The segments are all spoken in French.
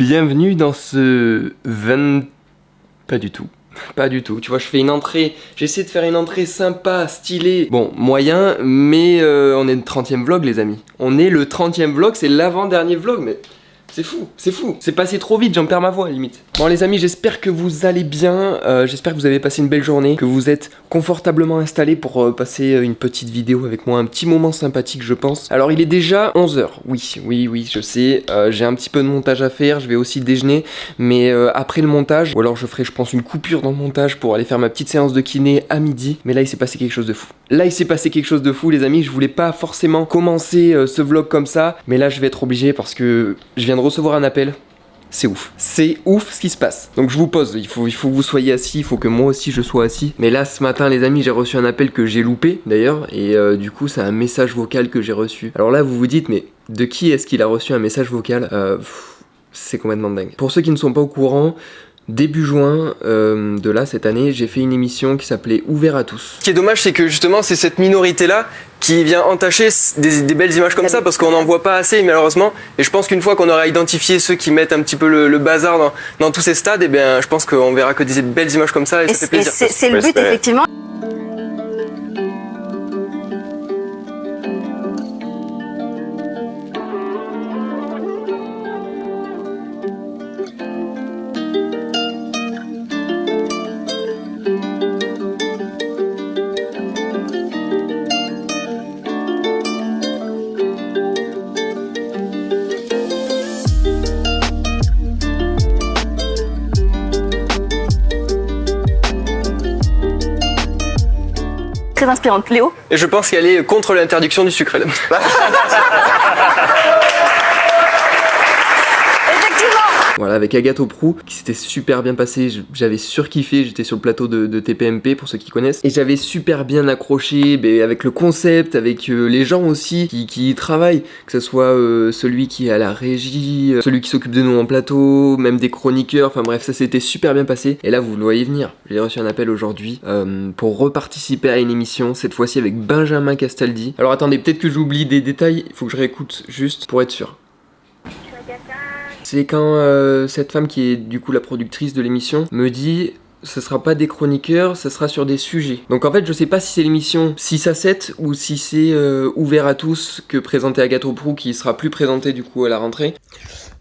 Bienvenue dans ce 20... Pas du tout. Pas du tout, tu vois, je fais une entrée, j'essaie de faire une entrée sympa, stylée. Bon, moyen, mais on est le 30e vlog les amis. On est le 30e vlog, c'est l'avant-dernier vlog, mais... C'est fou, c'est fou. C'est passé trop vite, j'en perds ma voix limite. Bon les amis, j'espère que vous allez bien. J'espère que vous avez passé une belle journée, que vous êtes confortablement installés pour passer une petite vidéo avec moi, un petit moment sympathique je pense. Alors il est déjà 11h, oui, je sais. J'ai un petit peu de montage à faire, je vais aussi déjeuner. Mais après le montage, ou alors je ferai je pense une coupure dans le montage pour aller faire ma petite séance de kiné à midi. Mais là il s'est passé quelque chose de fou. Là il s'est passé quelque chose de fou les amis, je voulais pas forcément commencer ce vlog comme ça. Mais là je vais être obligé parce que je viens de recevoir un appel. C'est ouf ce qui se passe. Donc je vous pose, il faut que vous soyez assis, il faut que moi aussi je sois assis. Mais là ce matin les amis j'ai reçu un appel que j'ai loupé d'ailleurs. Et du coup c'est un message vocal que j'ai reçu. Alors là vous vous dites mais de qui est-ce qu'il a reçu un message vocal? C'est complètement dingue. Pour ceux qui ne sont pas au courant, début juin de là, cette année, j'ai fait une émission qui s'appelait Ouvert à tous. Ce qui est dommage, c'est que justement, c'est cette minorité-là qui vient entacher des belles images comme ça, parce qu'on n'en voit pas assez, malheureusement. Et je pense qu'une fois qu'on aura identifié ceux qui mettent un petit peu le bazar dans tous ces stades, et bien, je pense qu'on verra que des belles images comme ça, et ça fait plaisir. C'est le but, effectivement. Très inspirante. Léo? Et je pense qu'elle est contre l'interdiction du sucre. Voilà, avec Agathe Prou, qui s'était super bien passé, j'avais surkiffé, j'étais sur le plateau de TPMP pour ceux qui connaissent, et j'avais super bien accroché avec le concept, avec les gens aussi qui y travaillent, que ce soit celui qui est à la régie, celui qui s'occupe de nous en plateau, même des chroniqueurs, enfin bref, ça s'était super bien passé, et là vous le voyez venir, j'ai reçu un appel aujourd'hui pour reparticiper à une émission, cette fois-ci avec Benjamin Castaldi. Alors attendez, peut-être que j'oublie des détails, il faut que je réécoute juste pour être sûr. C'est quand cette femme qui est du coup la productrice de l'émission me dit ce sera pas des chroniqueurs, ça sera sur des sujets. Donc en fait je sais pas si c'est l'émission 6 à 7 ou si c'est ouvert à tous que présentait Agathe Prou qui sera plus présentée du coup à la rentrée.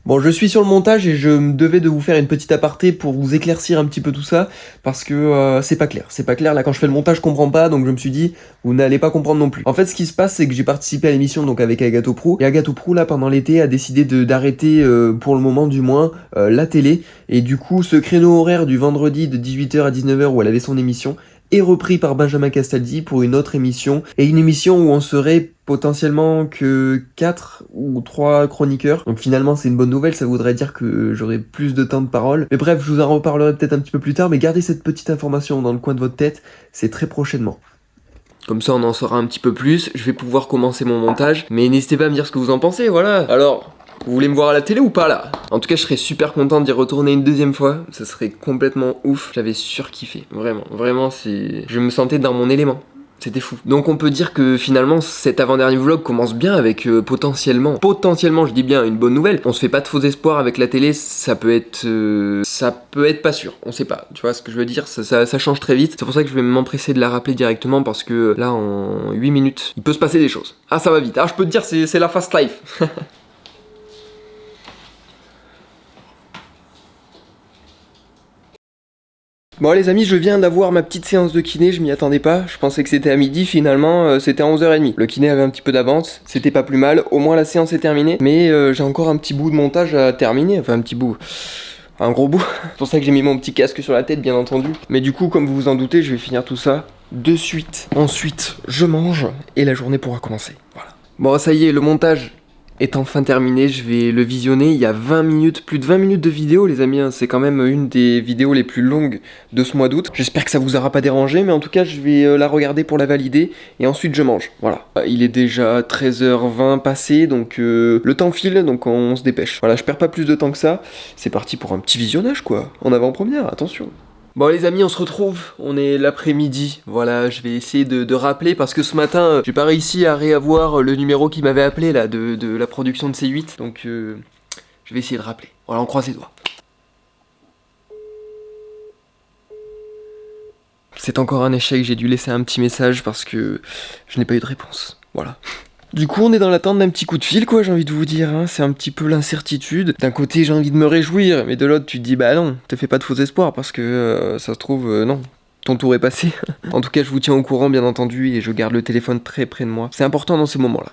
Bon, je suis sur le montage et je me devais de vous faire une petite aparté pour vous éclaircir un petit peu tout ça, parce que c'est pas clair, là quand je fais le montage je comprends pas, donc je me suis dit, vous n'allez pas comprendre non plus. En fait ce qui se passe c'est que j'ai participé à l'émission donc avec Agathe Prou, et Agathe Prou là pendant l'été a décidé d'arrêter, pour le moment du moins, la télé, et du coup ce créneau horaire du vendredi de 18h à 19h où elle avait son émission, est repris par Benjamin Castaldi pour une autre émission, et une émission où on serait potentiellement que 4 ou 3 chroniqueurs. Donc finalement c'est une bonne nouvelle, ça voudrait dire que j'aurai plus de temps de parole. Mais bref, je vous en reparlerai peut-être un petit peu plus tard, mais gardez cette petite information dans le coin de votre tête, c'est très prochainement. Comme ça on en saura un petit peu plus, je vais pouvoir commencer mon montage, mais n'hésitez pas à me dire ce que vous en pensez, voilà. Alors, vous voulez me voir à la télé ou pas là? En tout cas je serais super content d'y retourner une deuxième fois, ça serait complètement ouf, j'avais surkiffé, vraiment je me sentais dans mon élément. C'était fou. Donc on peut dire que finalement cet avant-dernier vlog commence bien avec potentiellement je dis bien une bonne nouvelle. On se fait pas de faux espoirs avec la télé, ça peut être pas sûr, on sait pas. Tu vois ce que je veux dire, ça change très vite. C'est pour ça que je vais m'empresser de la rappeler directement parce que là en 8 minutes, il peut se passer des choses. Ah ça va vite, je peux te dire c'est la fast life. Bon les amis, je viens d'avoir ma petite séance de kiné, je m'y attendais pas, je pensais que c'était à midi, finalement c'était à 11h30. Le kiné avait un petit peu d'avance, c'était pas plus mal, au moins la séance est terminée, mais j'ai encore un petit bout de montage à terminer, enfin un petit bout, un gros bout. C'est pour ça que j'ai mis mon petit casque sur la tête bien entendu. Mais du coup comme vous vous en doutez, je vais finir tout ça de suite. Ensuite je mange et la journée pourra commencer, voilà. Bon ça y est, le montage est enfin terminé, je vais le visionner. Il y a 20 minutes, plus de 20 minutes de vidéo les amis, c'est quand même une des vidéos les plus longues de ce mois d'août. J'espère que ça vous aura pas dérangé, mais en tout cas je vais la regarder pour la valider et ensuite je mange, voilà. Il est déjà 13h20 passé, donc le temps file, donc on se dépêche. Voilà, je perds pas plus de temps que ça, c'est parti pour un petit visionnage quoi, en avant-première, attention. Bon les amis, on se retrouve, on est l'après-midi, voilà, je vais essayer de rappeler parce que ce matin, j'ai pas réussi à réavoir le numéro qui m'avait appelé là, de la production de C8, donc je Je vais essayer de rappeler. Voilà, on croise les doigts. C'est encore un échec, j'ai dû laisser un petit message parce que je n'ai pas eu de réponse. Voilà. Du coup, on est dans l'attente d'un petit coup de fil, quoi, j'ai envie de vous dire. Hein. C'est un petit peu l'incertitude. D'un côté, j'ai envie de me réjouir, mais de l'autre, tu te dis, bah non, te fais pas de faux espoirs parce que ça se trouve, non. Ton tour est passé. En tout cas, je vous tiens au courant, bien entendu, et je garde le téléphone très près de moi. C'est important dans ces moments-là.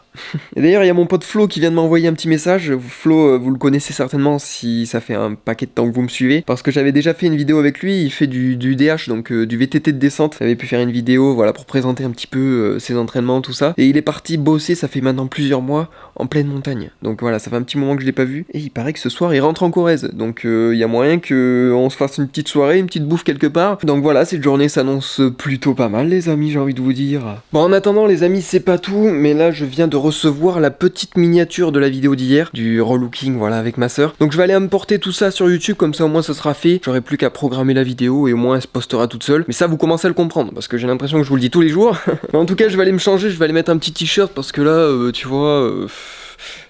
Et d'ailleurs, il y a mon pote Flo qui vient de m'envoyer un petit message. Flo, vous le connaissez certainement si ça fait un paquet de temps que vous me suivez. Parce que j'avais déjà fait une vidéo avec lui. Il fait du DH, donc du VTT de descente. J'avais pu faire une vidéo, voilà, pour présenter un petit peu ses entraînements, tout ça. Et il est parti bosser, ça fait maintenant plusieurs mois, en pleine montagne. Donc voilà, ça fait un petit moment que je l'ai pas vu. Et il paraît que ce soir, il rentre en Corrèze. Donc il y a moyen qu'on se fasse une petite soirée, une petite bouffe quelque part. Donc voilà, cette journée s'annonce plutôt pas mal, les amis, j'ai envie de vous dire. Bon, en attendant, les amis, c'est pas tout, mais là, je viens de recevoir la petite miniature de la vidéo d'hier, du relooking, voilà, avec ma sœur. Donc je vais aller importer tout ça sur YouTube, comme ça au moins ça sera fait. J'aurai plus qu'à programmer la vidéo et au moins elle se postera toute seule. Mais ça, vous commencez à le comprendre, parce que j'ai l'impression que je vous le dis tous les jours. Mais en tout cas, je vais aller me changer, je vais aller mettre un petit t-shirt, parce que là, tu vois...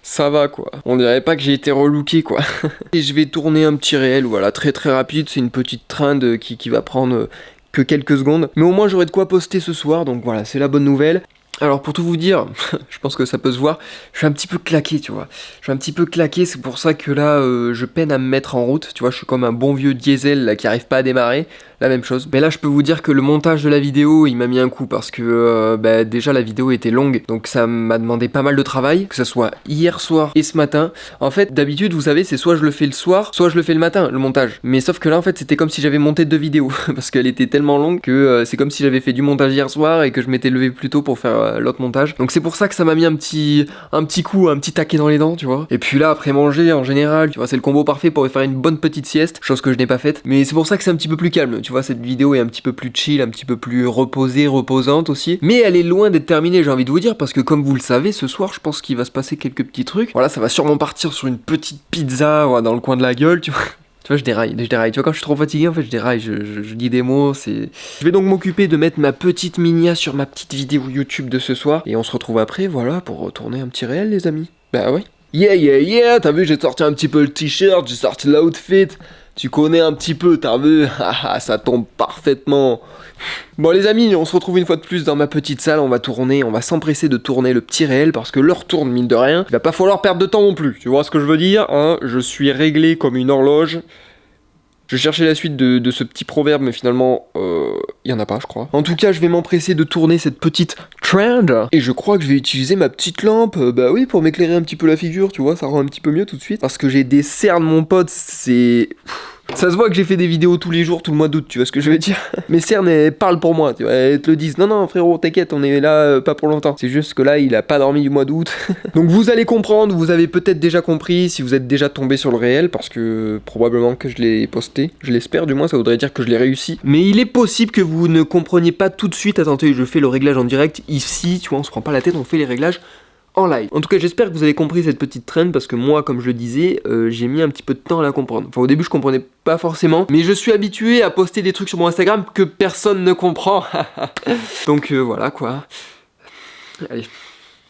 ça va quoi, on dirait pas que j'ai été relooké quoi. Et je vais tourner un petit réel, voilà, très très rapide, c'est une petite trend qui va prendre que quelques secondes. Mais au moins j'aurai de quoi poster ce soir, donc voilà, c'est la bonne nouvelle. Alors pour tout vous dire, je pense que ça peut se voir, je suis un petit peu claqué, tu vois. Je suis un petit peu claqué, c'est pour ça que là, je peine à me mettre en route, tu vois, je suis comme un bon vieux diesel là qui arrive pas à démarrer. La même chose. Mais là, je peux vous dire que le montage de la vidéo, il m'a mis un coup parce que déjà la vidéo était longue, donc ça m'a demandé pas mal de travail, que ça soit hier soir et ce matin. En fait, d'habitude, vous savez, c'est soit je le fais le soir, soit je le fais le matin, le montage. Mais sauf que là, en fait, c'était comme si j'avais monté 2 vidéos parce qu'elle était tellement longue que c'est comme si j'avais fait du montage hier soir et que je m'étais levé plus tôt pour faire l'autre montage. Donc c'est pour ça que ça m'a mis un petit coup, un petit taquet dans les dents, tu vois. Et puis là, après manger, en général, tu vois, c'est le combo parfait pour faire une bonne petite sieste, chose que je n'ai pas faite. Mais c'est pour ça que c'est un petit peu plus calme. Tu vois, cette vidéo est un petit peu plus chill, un petit peu plus reposée, reposante aussi. Mais elle est loin d'être terminée, j'ai envie de vous dire, parce que comme vous le savez, ce soir, je pense qu'il va se passer quelques petits trucs. Voilà, ça va sûrement partir sur une petite pizza voilà, dans le coin de la gueule, tu vois. Tu vois, je déraille. Tu vois, quand je suis trop fatigué, en fait, je déraille, je dis des mots, c'est... Je vais donc m'occuper de mettre ma petite minia sur ma petite vidéo YouTube de ce soir. Et on se retrouve après, voilà, pour retourner un petit réel, les amis. Bah ouais. Yeah, t'as vu, j'ai sorti un petit peu le t-shirt, j'ai sorti l'outfit. Tu connais un petit peu, t'as vu? Ça tombe parfaitement. Bon les amis, on se retrouve une fois de plus dans ma petite salle, on va s'empresser de tourner le petit réel parce que l'heure tourne mine de rien. Il va pas falloir perdre de temps non plus, tu vois ce que je veux dire hein. Je suis réglé comme une horloge. Je cherchais la suite de ce petit proverbe, mais finalement, il y en a pas, je crois. En tout cas, je vais m'empresser de tourner cette petite trend. Et je crois que je vais utiliser ma petite lampe, bah oui, pour m'éclairer un petit peu la figure, tu vois, ça rend un petit peu mieux tout de suite. Parce que j'ai des cernes, mon pote, c'est... Ça se voit que j'ai fait des vidéos tous les jours, tout le mois d'août, tu vois ce que je veux dire. Mes cernes, elles parlent pour moi, tu vois, elles te le disent. Non, frérot, t'inquiète, on est là pas pour longtemps. C'est juste que là, il a pas dormi du mois d'août. Donc vous allez comprendre, vous avez peut-être déjà compris si vous êtes déjà tombé sur le réel, parce que probablement que je l'ai posté. Je l'espère, du moins, ça voudrait dire que je l'ai réussi. Mais il est possible que vous ne compreniez pas tout de suite. Attendez, je fais le réglage en direct. Ici, tu vois, on se prend pas la tête, on fait les réglages en live. En tout cas, j'espère que vous avez compris cette petite trend parce que moi, comme je le disais, j'ai mis un petit peu de temps à la comprendre. Enfin, au début, je comprenais pas forcément, mais je suis habitué à poster des trucs sur mon Instagram que personne ne comprend. Donc voilà quoi. Allez.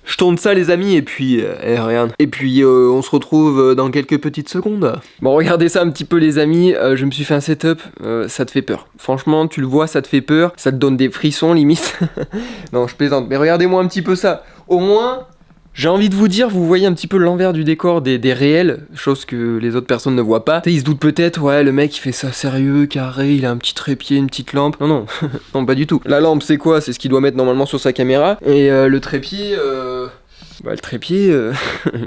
Je tourne ça les amis et puis regarde. Et puis on se retrouve dans quelques petites secondes. Bon regardez ça un petit peu les amis, je me suis fait un setup, ça te fait peur. Franchement tu le vois, ça te fait peur, ça te donne des frissons limite. Non je plaisante, mais regardez-moi un petit peu ça. Au moins j'ai envie de vous dire, vous voyez un petit peu l'envers du décor des réels, chose que les autres personnes ne voient pas. Ils se doutent peut-être, ouais, le mec il fait ça sérieux, carré, il a un petit trépied, une petite lampe. Non, non, pas du tout. La lampe c'est quoi? C'est ce qu'il doit mettre normalement sur sa caméra. Et le trépied, bah le trépied,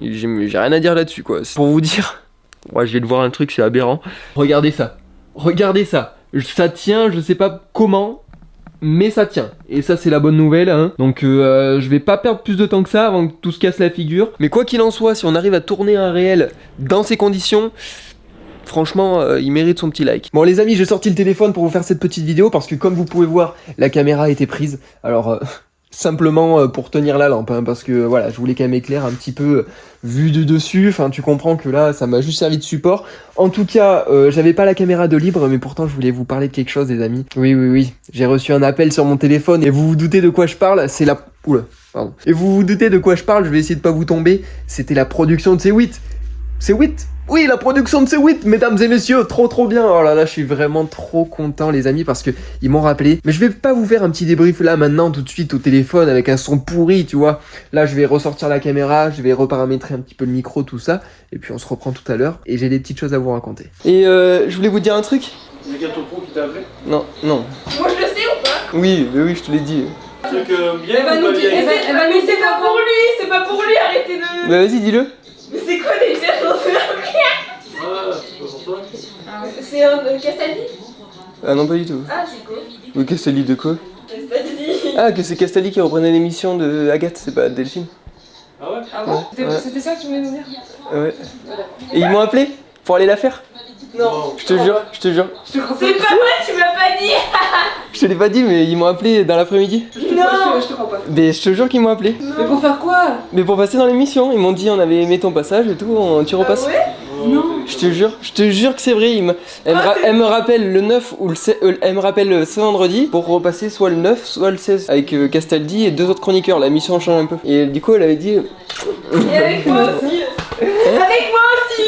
j'ai rien à dire là-dessus quoi. Pour vous dire, ouais, je vais devoir un truc, c'est aberrant. Regardez ça, ça tient, je sais pas comment. Mais ça tient, et ça c'est la bonne nouvelle hein. Donc je vais pas perdre plus de temps que ça avant que tout se casse la figure. Mais quoi qu'il en soit, si on arrive à tourner un réel dans ces conditions, franchement il mérite son petit like. Bon les amis, j'ai sorti le téléphone pour vous faire cette petite vidéo parce que comme vous pouvez voir, la caméra a été prise. Alors simplement pour tenir la lampe hein, parce que voilà, je voulais qu'elle m'éclaire un petit peu vue de dessus, enfin tu comprends que là ça m'a juste servi de support. En tout cas j'avais pas la caméra de libre, mais pourtant je voulais vous parler de quelque chose les amis. Oui, j'ai reçu un appel sur mon téléphone et vous vous doutez de quoi je parle, c'est la... Oula, pardon. Et vous vous doutez de quoi je parle, je vais essayer de pas vous tomber, c'était la production de C8. C'est Wit. Oui, la production de The Wit, mesdames et messieurs, trop bien. Oh là là, je suis vraiment trop content les amis parce que ils m'ont rappelé. Mais je vais pas vous faire un petit débrief là maintenant tout de suite au téléphone avec un son pourri, tu vois. Là, je vais ressortir la caméra, je vais reparamétrer un petit peu le micro, tout ça. Et puis on se reprend tout à l'heure et j'ai des petites choses à vous raconter. Et je voulais vous dire un truc. C'est quelqu'un ton pro qui t'a appelé? Non. Moi je le sais ou pas? Oui, mais oui, je te l'ai dit. Un truc bien Elle va ou nous pas dire. bien? Elle va nous c'est pas pour lui, c'est pas pour lui, arrêtez de. Bah vas-y, dis-le. Mais c'est quoi déjà? J'en sais rien. Ah, c'est pas pour toi? C'est un Castaldi? Ah non, pas du tout. Ah, c'est quoi? Oui, Castaldi de quoi? Castaldi. Ah, que c'est Castaldi qui reprenait l'émission de Agathe, c'est pas Delphine. Ah ouais? Ah bon? Ouais. C'était ça que tu voulais nous dire? Ouais. Et ils m'ont appelé pour aller la faire. Non. Je te jure. C'est pas vrai, tu m'as pas dit. Je te l'ai pas dit, mais ils m'ont appelé dans l'après-midi. Non. Je te crois pas. Mais je te jure qu'ils m'ont appelé. Mais pour faire quoi? Mais pour passer dans l'émission, ils m'ont dit on avait aimé ton passage et tout, tu repasses. Ah ouais? Non. Je te jure que c'est vrai. Elle me rappelle le 9 ou elle me rappelle ce vendredi pour repasser soit le 9, soit le 16 avec Castaldi et 2 autres chroniqueurs. La mission change un peu. Et du coup, elle avait dit. Et avec moi aussi. Avec moi aussi.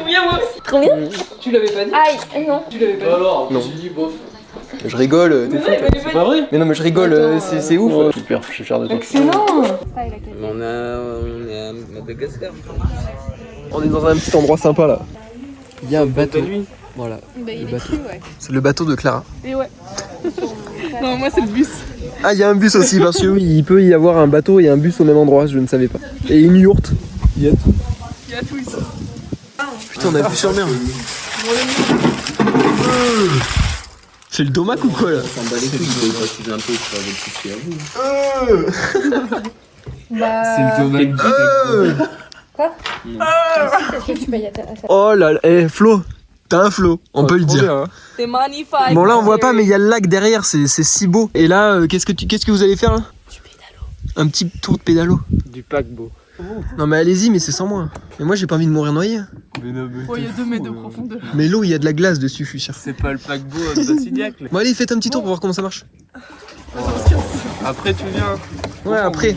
Oui, moi aussi. Trop bien. Tu l'avais pas dit? Aïe, non. Tu l'avais pas dit? Alors, Non. j'ai dit bof. Je rigole, t'es Mais fou. non, il m'avait C'est pas pas vrai? Mais non, mais je rigole, Attends, c'est ouf. Super, je suis fier de toi. Excellent. On est à Madagascar. On est dans un petit endroit sympa là. Il y a un bateau. Voilà. Le bateau. C'est le bateau de Clara. Et ouais. Non, moi c'est le bus. Ah, il y a un bus aussi, parce que oui, il peut y avoir un bateau et un bus au même endroit, je ne savais pas. Et une yourte. Il y a tout. Il y a tout ici. Putain, on a vu sur mer. C'est le domac ou quoi là? On bat les couilles, il faut préciser un peu que ça va le souci à vous. Bah. C'est le domaine. Est-ce que tu payes à ta. Oh là là, Flo, t'as un Flo, on peut le dire. C'est magnifique. Bon là on voit pas mais il y a le lac derrière, c'est si beau. Et là, qu'est-ce que vous allez faire là? Du pédalo. Un petit tour de pédalo. Du paquebot. Non mais allez-y, mais c'est sans moi. Mais moi j'ai pas envie de mourir noyé. Mais non, mais Oh, il y a 2 mètres de profondeur. Mais l'eau, il y a de la glace dessus, je suis sûr. c'est pas le paquebot de Bassidiac. Bon allez, faites un petit tour pour voir comment ça marche. Après, tu viens. Ouais, après.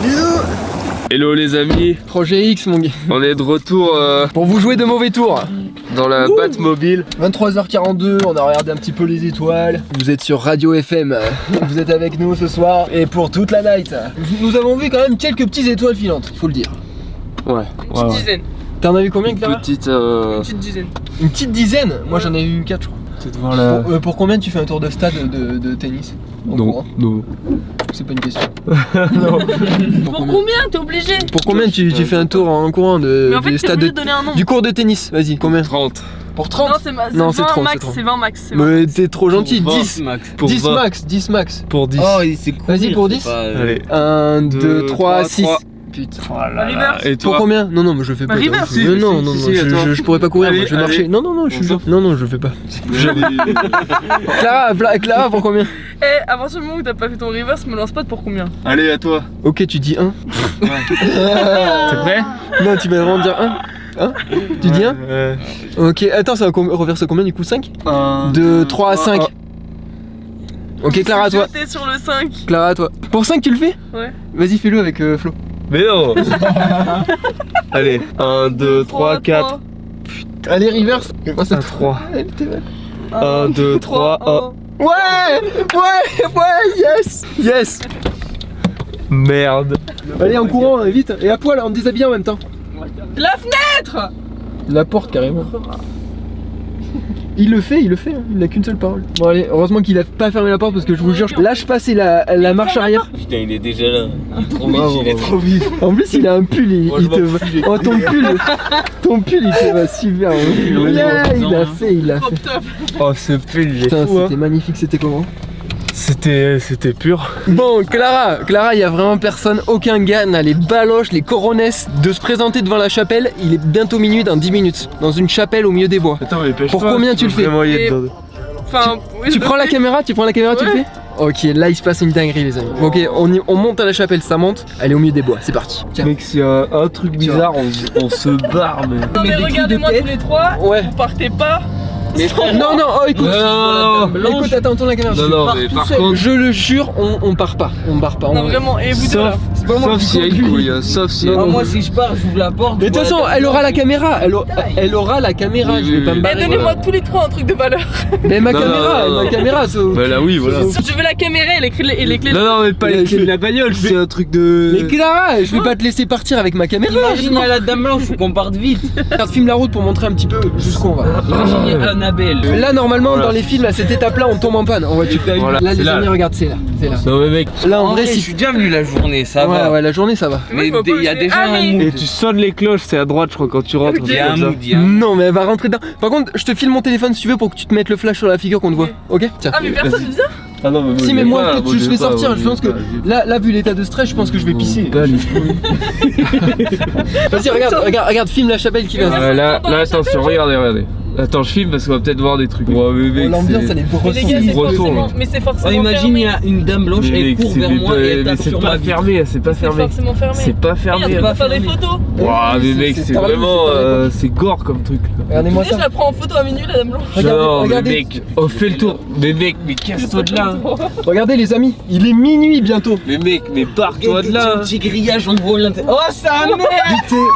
Bisous. Hello les amis, Projet X mon gars. on est de retour Pour vous jouer de mauvais tours. dans la Batmobile. 23h42, on a regardé un petit peu les étoiles. Vous êtes sur Radio FM, vous êtes avec nous ce soir et pour toute la night. Nous avons vu quand même quelques petites étoiles filantes, il faut le dire. Ouais, Une petite dizaine. T'en as vu combien Clara? petite Une petite dizaine. Une petite dizaine. Moi j'en ai eu 4 je crois. peut-être voir la... Pour combien tu fais un tour de stade de tennis? En Non, courant non. C'est pas une question. Pour combien? T'es obligé? Pour combien tu fais un tour en courant Mais en fait, du t'es stade obligé de donner un nom. du cours de tennis? Vas-y, combien? 30. Pour 30? Non, c'est Non, c'est 20 trop, max, c'est trop. c'est 20 max. c'est 20. Mais t'es trop gentil, Pour 10 20 max. Pour 10 20. max, 10 max. Pour 10. Oh, c'est cool. Vas-y pour 10. Allez. 1, 2, 3, 6. 3. Putain. Bah, reverse. Et Pour toi? combien? Non, non, mais je le fais pas. River, ça. si, Non, si, non, si, non, si, je, attends. je pourrais pas courir, Allez, moi, je vais allez. marcher. Non, non, non, je suis On sûr. Non, non, je le fais pas. Clara, pour combien? Eh, à partir du moment où t'as pas fait ton reverse, me lance pas de pour combien? Allez, à toi. Ok, tu dis 1. T'es prêt? Non, tu vas vraiment dire 1. 1? Tu dis 1? Ok, attends, ça va reverse combien du coup? 5? 1, 2, 3, 5. Ok, Clara, à toi. J'étais sur le 5. Clara, à toi. Pour 5, tu le fais? Ouais. Vas-y, fais-le avec Flo. Mais non. Allez, 1, 2, 3, 4. Allez, reverse. Oh, ça 3. Elle était belle. 1, 2, 3, 1. Ouais, yes, yes. Merde. Allez, en courant, vite. Et à poil, en déshabillant en même temps. La fenêtre! La porte, carrément. Il le fait, hein. Il n'a qu'une seule parole. Bon, allez, heureusement qu'il a pas fermé la porte parce que je vous jure, je lâche passer la marche arrière. Putain, il est déjà là. Il est trop vite, Bravo, il est bravo. trop vite. En plus, il a un pull, Moi, je il te m'en va. fous, j'ai- Oh, ton pull, il te va super. Yeah, il a fait. Top top. Oh, ce pull, il est Putain, fou, hein. c'était magnifique, c'était comment? C'était pur. Bon, Clara, il y a vraiment personne, aucun gars n'a les baloches, les coronesses de se présenter devant la chapelle. Il est bientôt minuit dans 10 minutes, dans une chapelle au milieu des bois. Attends, mais pêche Pour combien tu le fais? Et- Enfin, oui, Tu prends la caméra, tu le fais? Ok, là il se passe une dinguerie les amis. Ok, on monte à la chapelle, ça monte, elle est au milieu des bois, c'est parti. Tiens. Mec, c'est un truc bizarre, on se barre, mais. Non mais regardez-moi tous les trois, Ouais. vous partez pas Non, non, oh écoute. Non, Écoute, attends, tourne la caméra. non, Je non, pars mais tout par seul. contre. Je le jure, on part pas. On part pas. Non, vraiment, et vous deux Sauf, là. sauf si elle couille, hein, sauf si elle Non, Moi, si je pars, j'ouvre la porte. Mais de toute façon, elle aura la caméra. Elle aura la caméra. Je vais pas me Eh, barrer. donnez-moi tous les trois un truc de valeur. Mais ma Non, caméra, non, non. ma caméra. Bah là, oui, voilà. Je veux la caméra et les clés. Non, non, mais pas les clés de la bagnole, c'est un truc de. Mais Clara, je vais pas te laisser partir avec ma caméra. Imagine à la dame blanche, faut qu'on parte vite. Regarde, filme la route pour montrer un petit peu jusqu'où on va. Imagine Annabelle. Là, normalement, Voilà. dans les films, à cette étape-là, on tombe en panne en voiture. Voilà, Là, c'est les là. amis, regarde, c'est là. C'est là. Non, mais mec. Là, en vrai, je si. suis déjà venu la journée, ça Ouais, va. ouais, la journée, ça va. Moi, je vois pas il y a où c'est. déjà Ah, un mais- mood. Et tu sonnes les cloches, c'est à droite, je crois, quand tu rentres. Ok. Il y a un mood, il y a un mood. Non, mais elle va rentrer dedans. Par contre, je te file mon téléphone si tu veux pour que tu te mettes le flash sur la figure qu'on te voit. Ok? Tiens. Ah, mais personne vient. Ah non, mais Si, mais moi, peut-être que je vais sortir. Je pense que là, vu l'état de stress, je pense que je vais pisser. Vas-y, regarde, filme la chapelle qui vient. Là, attention, regardez. Attends, je filme parce qu'on va peut-être voir des trucs. Ouais, mais mec, L'ambiance, c'est- elle est Mais les gars, c'est Retour, forcément. là. Mais c'est forcément. Imagine, il y fermé. a une dame blanche, Mais elle mec, court c'est vers moi et elle mais tape c'est sur pas ma vie. fermé, c'est pas C'est fermé. forcément fermé. C'est pas fermé. Regarde, on peut faire des photos. Ouah, mais mec, c'est par là, vraiment. c'est par là. C'est gore comme truc. Là. Regardez-moi Et je ça. la prends en photo à minuit, la dame blanche. Non, mais Regardez. mec, on fait le tour. Mais mec, mais casse-toi de là. Regardez, les amis, il est minuit bientôt. Mais mec, mais pars-toi de là. Un petit grillage, on voit l'intérieur. Oh, ça merde.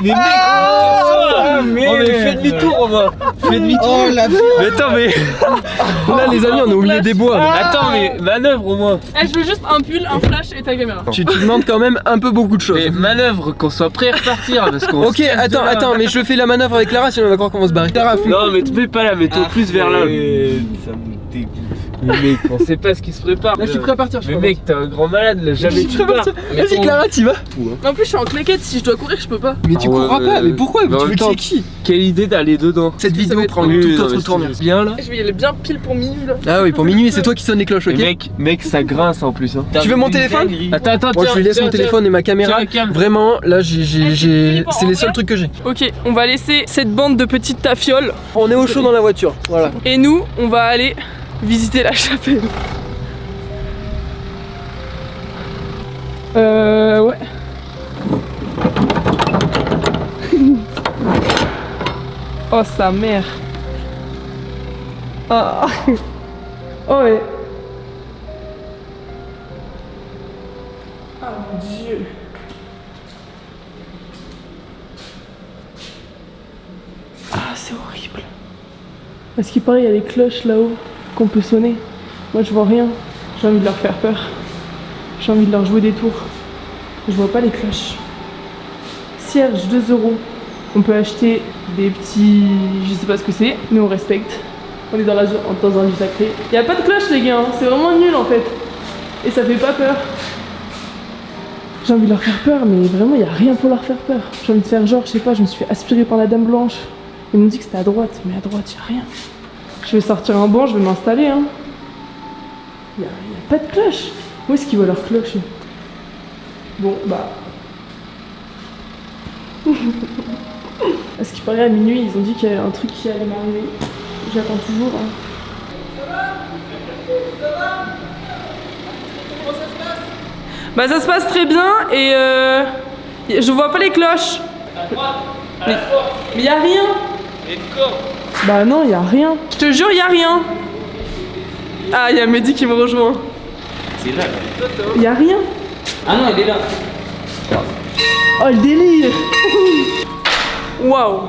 Mais mec, Ah, oh, mais fais demi-tour, on va. Fais demi-tour. Oh, la vie. Mais attends, mais. Là, les amis, on est au milieu des bois. Attends, mais manœuvre au moins. Eh, je veux juste un pull, un flash et ta caméra. Tu te demandes quand même un peu beaucoup de choses. Mais manœuvre, qu'on soit prêt à repartir parce qu'on. Ok, attends, mais je fais la manœuvre avec Clara, sinon on va croire qu'on va se barrer. Clara, fuis. Non, mais te mets pas là, mets-toi plus vers là. Ça me dégoûte. Mais mec, on sait pas ce qui se prépare. Là, je suis prêt à partir. Mais mec, t'es un grand malade, là, jamais tu pars. Vas-y, Clara, t'y vas. Mais en plus, je suis en claquette. Si je dois courir, je peux pas. Mais tu Ah ouais, courras pas, mais pourquoi? mais en Tu veux même temps, que c'est qui? Quelle idée d'aller dedans. Cette Ça va vidéo être prend trop une toute nul, autre mais tournure. c'est- Bien là. Je vais y aller bien pile pour minuit là. Ah oui, pour minuit, et c'est toi qui sonne les cloches, ok? Mais mec, ça grince en plus. Hein. Tu veux mon téléphone? Attends, Moi, je lui laisse mon téléphone et ma caméra. Tiens, calme. Vraiment, là, c'est en les vrai. seuls trucs que j'ai. Ok, on va laisser cette bande de petites tafioles. On est au chaud dans la voiture. Voilà. Et nous, on va aller visiter la chapelle. Ouais. Oh, sa mère. Ah. Oh, ouais. Ah, mon Dieu. Ah, c'est horrible. Parce qu'il paraît, il y a des cloches là-haut qu'on peut sonner. Moi, je vois rien. J'ai envie de leur faire peur. J'ai envie de leur jouer des tours. Je vois pas les cloches. Cierge, 2 €. On peut acheter des petits... Je sais pas ce que c'est, mais on respecte. On est dans un lieu sacré. Y a pas de cloche, les gars. Hein. C'est vraiment nul, en fait. Et ça fait pas peur. J'ai envie de leur faire peur, mais vraiment, y a rien pour leur faire peur. J'ai envie de faire genre, je sais pas, je me suis fait aspirer par la dame blanche. Ils m'ont dit que c'était à droite, mais à droite, y a rien. Je vais sortir un banc, je vais m'installer, hein. Y a pas de cloche. Où est-ce qu'ils voient leur cloche? Bon, bah... À ce qui paraît, à minuit, ils ont dit qu'il y avait un truc qui allait m'arriver. J'attends toujours, hein. Bah ça se passe très bien et je vois pas les cloches. Mais y a rien. Bah non, y a rien. Je te jure, y a rien. Ah, y a Mehdi qui me rejoint. C'est là. Y a rien. Ah non, elle est là. Oh le délire. Waouh.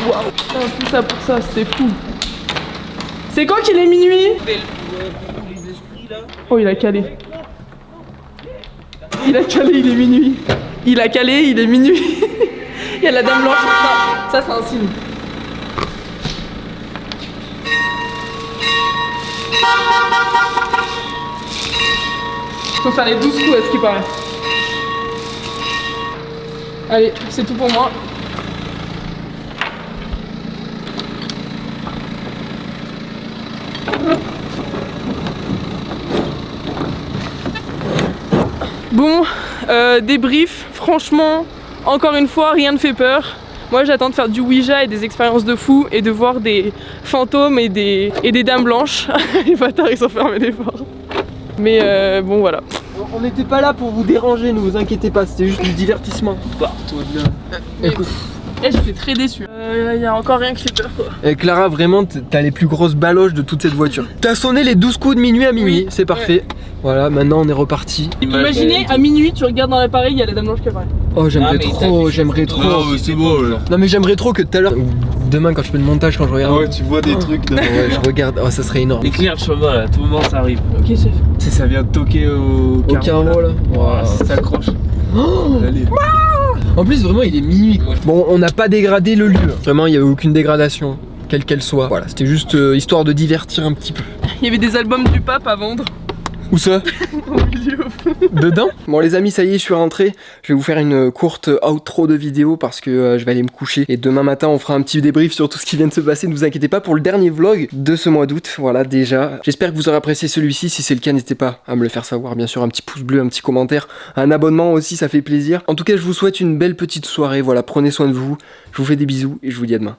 Waouh. Putain, tout ça pour ça, c'était fou. C'est quand qu'il est minuit? Oh, il a calé. Il a calé, il est minuit. Il a calé, il est minuit. Il y a la dame blanche. Ça c'est un signe. Faut faire les 12 coups à ce qui paraît. Allez, c'est tout pour moi. Bon, débrief, franchement, encore une fois, rien ne fait peur. Moi j'attends de faire du Ouija et des expériences de fou et de voir des fantômes et des dames blanches. Les bâtards ils ont fermé les portes. Mais bon voilà. On n'était pas là pour vous déranger, ne vous inquiétez pas, c'était juste du divertissement. Toi de là. Écoute. Eh, j'étais très déçu. Il y a encore rien qui fait peur quoi. Et Clara, vraiment, t'as les plus grosses baloches de toute cette voiture. T'as sonné les 12 coups de minuit à minuit, Oui. c'est parfait. Voilà, maintenant on est reparti. Imaginez, à minuit, tu regardes dans l'appareil, il y a la Dame Blanche qui apparaît. Oh, j'aimerais Ah, mais trop, j'aimerais trop. Non, c'est bon. Non, mais j'aimerais trop que tout à l'heure, ou demain quand je fais le montage, quand je regarde. Ah ouais, tu vois des trucs de. Ouais, je regarde, oh, ça serait énorme. Éclaire le chemin là, à tout moment ça arrive. Ok, chef. Tu sais, ça vient de toquer au Au carreau là. Wow, ça s'accroche. Allez. En plus, vraiment, il est minuit quoi. Bon, on n'a pas dégradé le lieu. Vraiment, il n'y avait aucune dégradation, quelle qu'elle soit. Voilà, c'était juste histoire de divertir un petit peu. Il y avait des albums du pape à vendre. Où ça? Au milieu. Dedans. Bon les amis, ça y est, je suis rentré. Je vais vous faire une courte outro de vidéo parce que je vais aller me coucher. Et demain matin, on fera un petit débrief sur tout ce qui vient de se passer. Ne vous inquiétez pas pour le dernier vlog de ce mois d'août. Voilà, déjà. J'espère que vous aurez apprécié celui-ci. Si c'est le cas, n'hésitez pas à me le faire savoir. Bien sûr, un petit pouce bleu, un petit commentaire, un abonnement aussi, ça fait plaisir. En tout cas, je vous souhaite une belle petite soirée. Voilà, prenez soin de vous. Je vous fais des bisous et je vous dis à demain.